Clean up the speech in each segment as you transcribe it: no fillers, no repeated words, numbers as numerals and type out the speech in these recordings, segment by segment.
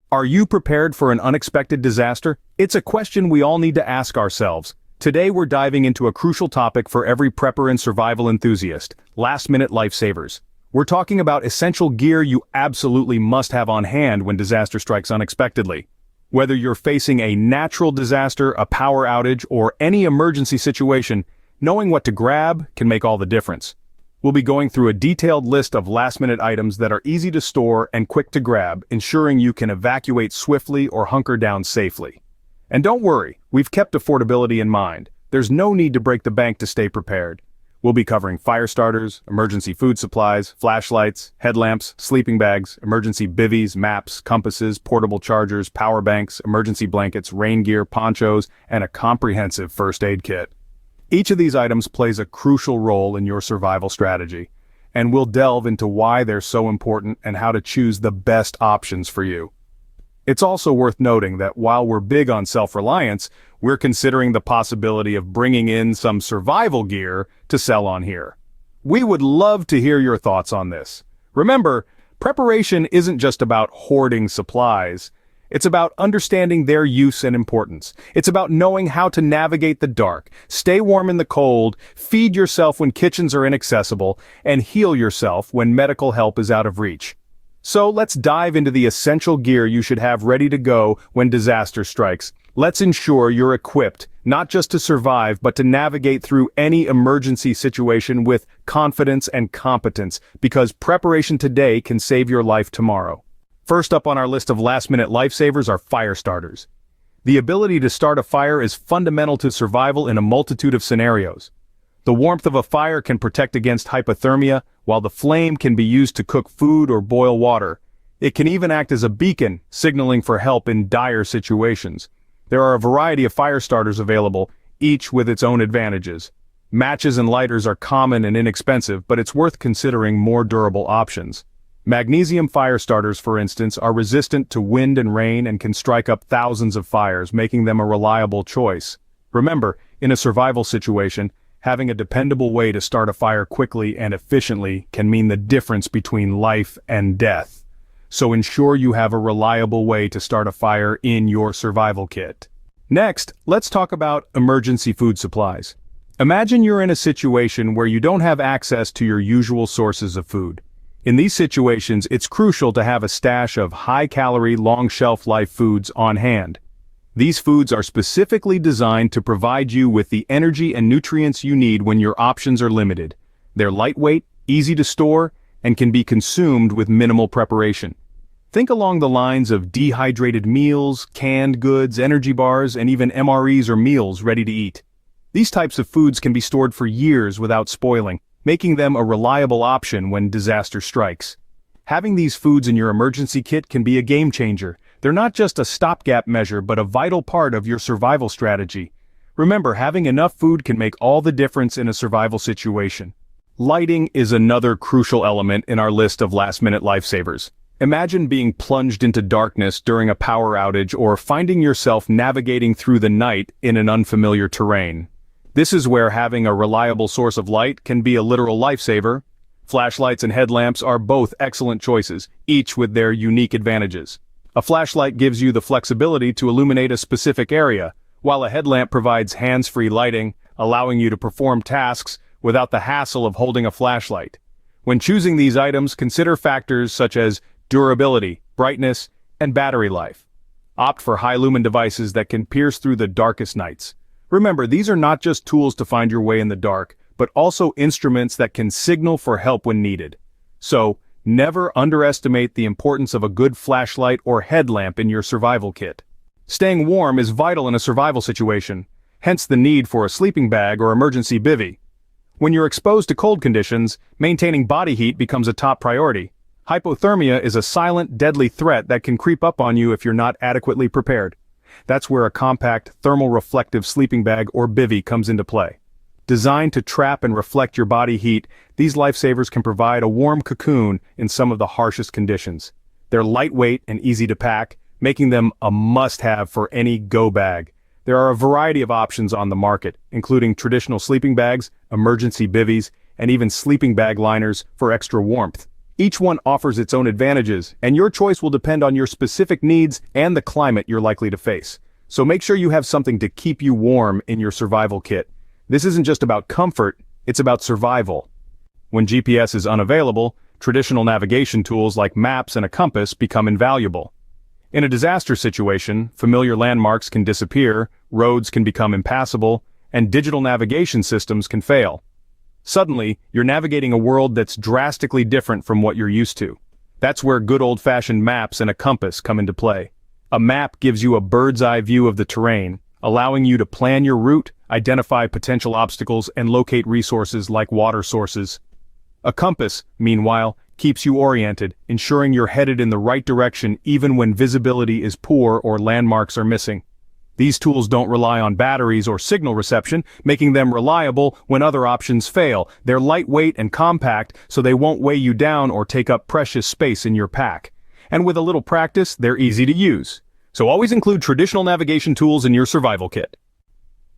Are you prepared for an unexpected disaster? It's a question we all need to ask ourselves. Today we're diving into a crucial topic for every prepper and survival enthusiast: last-minute lifesavers. We're talking about essential gear you absolutely must have on hand when disaster strikes unexpectedly. Whether you're facing a natural disaster, a power outage, or any emergency situation, knowing what to grab can make all the difference. We'll be going through a detailed list of last-minute items that are easy to store and quick to grab, ensuring you can evacuate swiftly or hunker down safely. And don't worry, we've kept affordability in mind. There's no need to break the bank to stay prepared. We'll be covering fire starters, emergency food supplies, flashlights, headlamps, sleeping bags, emergency bivvies, maps, compasses, portable chargers, power banks, emergency blankets, rain gear, ponchos, and a comprehensive first aid kit. Each of these items plays a crucial role in your survival strategy, and we'll delve into why they're so important and how to choose the best options for you. It's also worth noting that while we're big on self-reliance, we're considering the possibility of bringing in some survival gear to sell on here. We would love to hear your thoughts on this. Remember, preparation isn't just about hoarding supplies. It's about understanding their use and importance. It's about knowing how to navigate the dark, stay warm in the cold, feed yourself when kitchens are inaccessible, and heal yourself when medical help is out of reach. So let's dive into the essential gear you should have ready to go when disaster strikes. Let's ensure you're equipped, not just to survive, but to navigate through any emergency situation with confidence and competence, because preparation today can save your life tomorrow. First up on our list of last-minute lifesavers are fire starters. The ability to start a fire is fundamental to survival in a multitude of scenarios. The warmth of a fire can protect against hypothermia, while the flame can be used to cook food or boil water. It can even act as a beacon, signaling for help in dire situations. There are a variety of fire starters available, each with its own advantages. Matches and lighters are common and inexpensive, but it's worth considering more durable options. Magnesium fire starters, for instance, are resistant to wind and rain and can strike up thousands of fires, making them a reliable choice. Remember, in a survival situation, having a dependable way to start a fire quickly and efficiently can mean the difference between life and death. So ensure you have a reliable way to start a fire in your survival kit. Next, let's talk about emergency food supplies. Imagine you're in a situation where you don't have access to your usual sources of food. In these situations, it's crucial to have a stash of high-calorie, long-shelf-life foods on hand. These foods are specifically designed to provide you with the energy and nutrients you need when your options are limited. They're lightweight, easy to store, and can be consumed with minimal preparation. Think along the lines of dehydrated meals, canned goods, energy bars, and even MREs or meals ready to eat. These types of foods can be stored for years without spoiling, making them a reliable option when disaster strikes. Having these foods in your emergency kit can be a game changer. They're not just a stopgap measure, but a vital part of your survival strategy. Remember, having enough food can make all the difference in a survival situation. Lighting is another crucial element in our list of last-minute lifesavers. Imagine being plunged into darkness during a power outage or finding yourself navigating through the night in an unfamiliar terrain. This is where having a reliable source of light can be a literal lifesaver. Flashlights and headlamps are both excellent choices, each with their unique advantages. A flashlight gives you the flexibility to illuminate a specific area, while a headlamp provides hands-free lighting, allowing you to perform tasks without the hassle of holding a flashlight. When choosing these items, consider factors such as durability, brightness, and battery life. Opt for high-lumen devices that can pierce through the darkest nights. Remember, these are not just tools to find your way in the dark, but also instruments that can signal for help when needed. So, never underestimate the importance of a good flashlight or headlamp in your survival kit. Staying warm is vital in a survival situation, hence the need for a sleeping bag or emergency bivvy. When you're exposed to cold conditions, maintaining body heat becomes a top priority. Hypothermia is a silent, deadly threat that can creep up on you if you're not adequately prepared. That's where a compact, thermal-reflective sleeping bag or bivvy comes into play. Designed to trap and reflect your body heat, these lifesavers can provide a warm cocoon in some of the harshest conditions. They're lightweight and easy to pack, making them a must-have for any go bag. There are a variety of options on the market, including traditional sleeping bags, emergency bivvies, and even sleeping bag liners for extra warmth. Each one offers its own advantages, and your choice will depend on your specific needs and the climate you're likely to face. So make sure you have something to keep you warm in your survival kit. This isn't just about comfort, it's about survival. When GPS is unavailable, traditional navigation tools like maps and a compass become invaluable. In a disaster situation, familiar landmarks can disappear, roads can become impassable, and digital navigation systems can fail. Suddenly, you're navigating a world that's drastically different from what you're used to. That's where good old-fashioned maps and a compass come into play. A map gives you a bird's-eye view of the terrain, allowing you to plan your route, identify potential obstacles, and locate resources like water sources. A compass, meanwhile, keeps you oriented, ensuring you're headed in the right direction even when visibility is poor or landmarks are missing. These tools don't rely on batteries or signal reception, making them reliable when other options fail. They're lightweight and compact, so they won't weigh you down or take up precious space in your pack. And with a little practice, they're easy to use. So always include traditional navigation tools in your survival kit.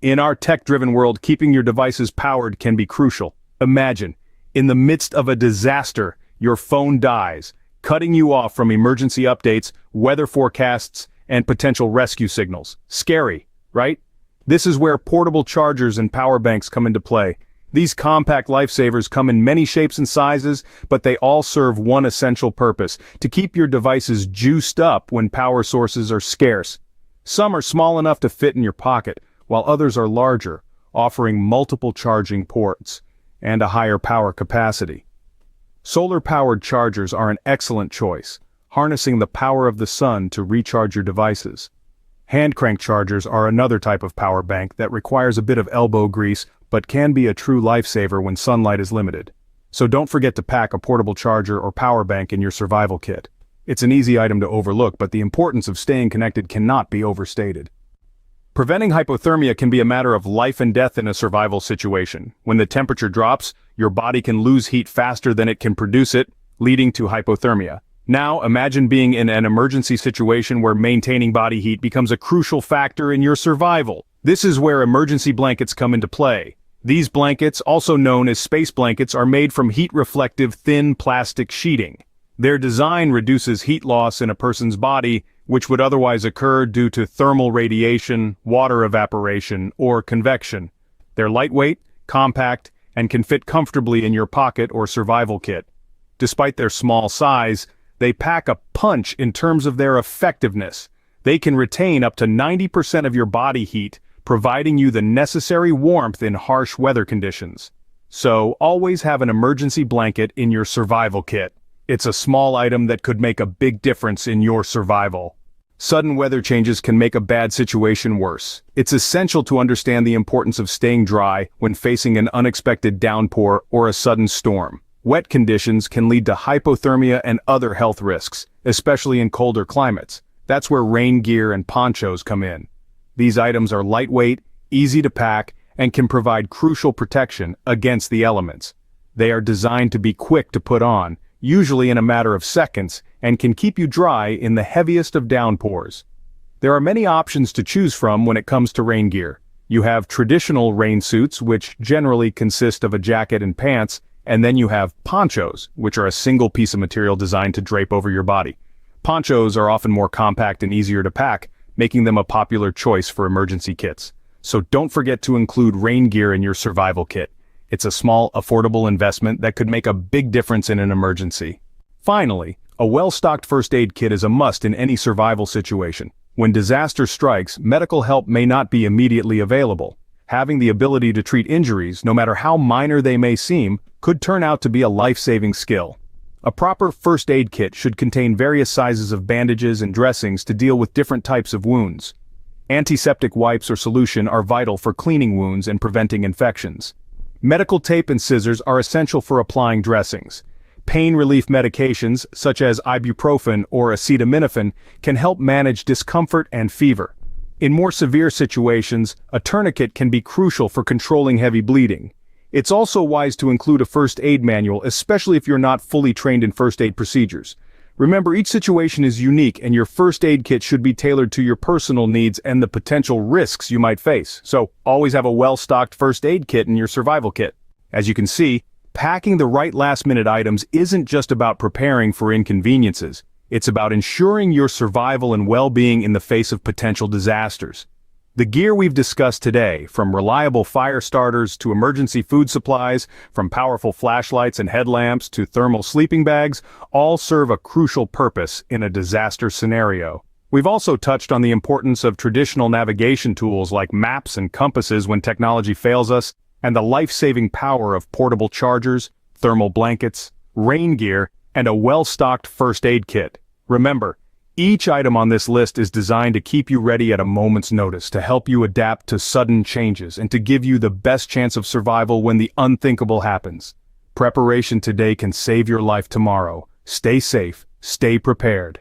In our tech-driven world, keeping your devices powered can be crucial. Imagine, in the midst of a disaster, your phone dies, cutting you off from emergency updates, weather forecasts, and potential rescue signals. Scary, right? This is where portable chargers and power banks come into play. These compact lifesavers come in many shapes and sizes, but they all serve one essential purpose: to keep your devices juiced up when power sources are scarce. Some are small enough to fit in your pocket, while others are larger, offering multiple charging ports and a higher power capacity. Solar-powered chargers are an excellent choice, harnessing the power of the sun to recharge your devices. Hand-crank chargers are another type of power bank that requires a bit of elbow grease but can be a true lifesaver when sunlight is limited. So don't forget to pack a portable charger or power bank in your survival kit. It's an easy item to overlook, but the importance of staying connected cannot be overstated. Preventing hypothermia can be a matter of life and death in a survival situation. When the temperature drops, your body can lose heat faster than it can produce it, leading to hypothermia. Now, imagine being in an emergency situation where maintaining body heat becomes a crucial factor in your survival. This is where emergency blankets come into play. These blankets, also known as space blankets, are made from heat-reflective thin plastic sheeting. Their design reduces heat loss in a person's body, which would otherwise occur due to thermal radiation, water evaporation, or convection. They're lightweight, compact, and can fit comfortably in your pocket or survival kit. Despite their small size, they pack a punch in terms of their effectiveness. They can retain up to 90% of your body heat, providing you the necessary warmth in harsh weather conditions. So, always have an emergency blanket in your survival kit. It's a small item that could make a big difference in your survival. Sudden weather changes can make a bad situation worse. It's essential to understand the importance of staying dry when facing an unexpected downpour or a sudden storm. Wet conditions can lead to hypothermia and other health risks, especially in colder climates. That's where rain gear and ponchos come in. These items are lightweight, easy to pack, and can provide crucial protection against the elements. They are designed to be quick to put on, usually in a matter of seconds, and can keep you dry in the heaviest of downpours. There are many options to choose from when it comes to rain gear. You have traditional rain suits, which generally consist of a jacket and pants, and then you have ponchos, which are a single piece of material designed to drape over your body. Ponchos are often more compact and easier to pack, making them a popular choice for emergency kits. So don't forget to include rain gear in your survival kit. It's a small, affordable investment that could make a big difference in an emergency. Finally, a well-stocked first aid kit is a must in any survival situation. When disaster strikes, medical help may not be immediately available. Having the ability to treat injuries, no matter how minor they may seem, could turn out to be a life-saving skill. A proper first aid kit should contain various sizes of bandages and dressings to deal with different types of wounds. Antiseptic wipes or solution are vital for cleaning wounds and preventing infections. Medical tape and scissors are essential for applying dressings. Pain relief medications, such as ibuprofen or acetaminophen, can help manage discomfort and fever. In more severe situations, a tourniquet can be crucial for controlling heavy bleeding. It's also wise to include a first aid manual, especially if you're not fully trained in first aid procedures. Remember, each situation is unique, and your first aid kit should be tailored to your personal needs and the potential risks you might face. So, always have a well-stocked first aid kit in your survival kit. As you can see, Packing the right last-minute items isn't just about preparing for inconveniences. It's about ensuring your survival and well-being in the face of potential disasters. The gear we've discussed today, from reliable fire starters to emergency food supplies, from powerful flashlights and headlamps to thermal sleeping bags, all serve a crucial purpose in a disaster scenario. We've also touched on the importance of traditional navigation tools like maps and compasses when technology fails us, and the life-saving power of portable chargers, thermal blankets, rain gear, and a well-stocked first aid kit. Remember, each item on this list is designed to keep you ready at a moment's notice, to help you adapt to sudden changes, and to give you the best chance of survival when the unthinkable happens. Preparation today can save your life tomorrow. Stay safe, stay prepared.